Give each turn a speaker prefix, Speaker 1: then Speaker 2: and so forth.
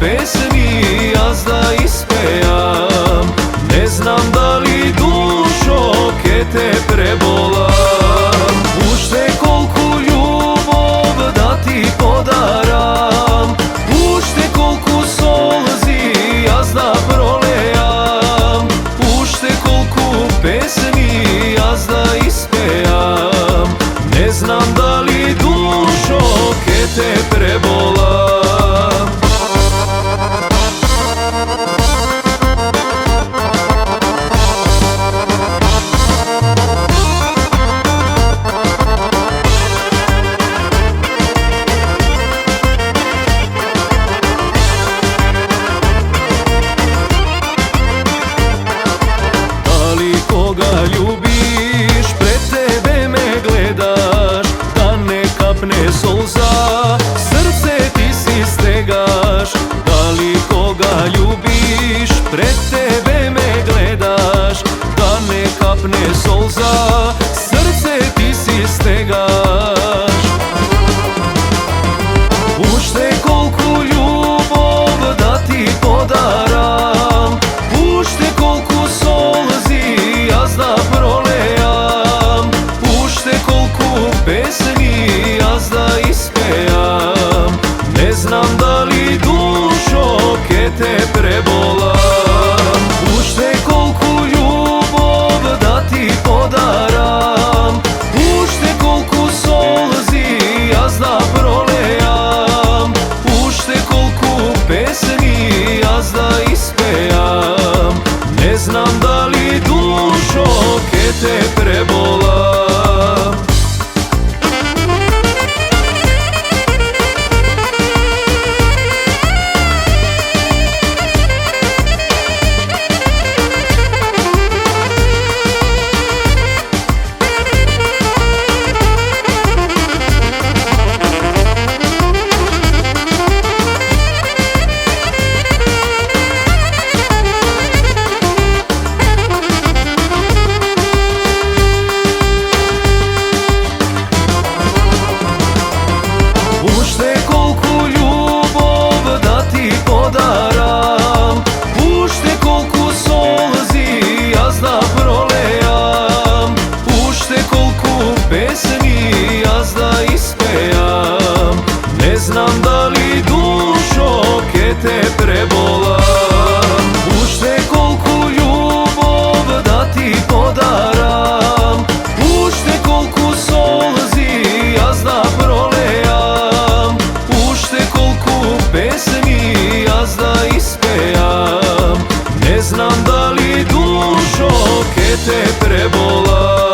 Speaker 1: pesmi jazda ispejam. Ne znam da li dušo ke te prebolam. Ušte kolku ljubov da ti podaram, ušte kolku solzi jazda prolejam, ušte kolku pesmi jazda ispejam. Ne znam da li dušo ke te prebolam. Koga ljubiš, pred tebe me gledaš, da ne kapne solza, srce ti si stegaš. Da li koga ljubiš, pred tebe me gledaš, da ne kapne solza, srce ti si stegaš. Ušte kolku ljubov da ti podaram, ušte kolku solzi jazda prolejam, ušte kolku pesmi jazda ispejam. Ne znam da li dušo ke te prebolam. Ušte kolku ljubov da ti podaram, ušte kolku solzi jazda prolejam, ušte kolku pesmi jazda ispejam. Ne znam da li dušo ke te prebolam. Ušte kolku ljubov da ti podaram, ušte kolku solzi jazda prolejam, ušte kolku pesmi jazda ispejam. Ne znam da li dušo ke te prebolam. Ušte kolku ljubov da ti podaram, ušte kolku solzi jazda prolejam, ušte kolku pesmi jazda ispejam. Ne znam da li dušo ke te prebolam.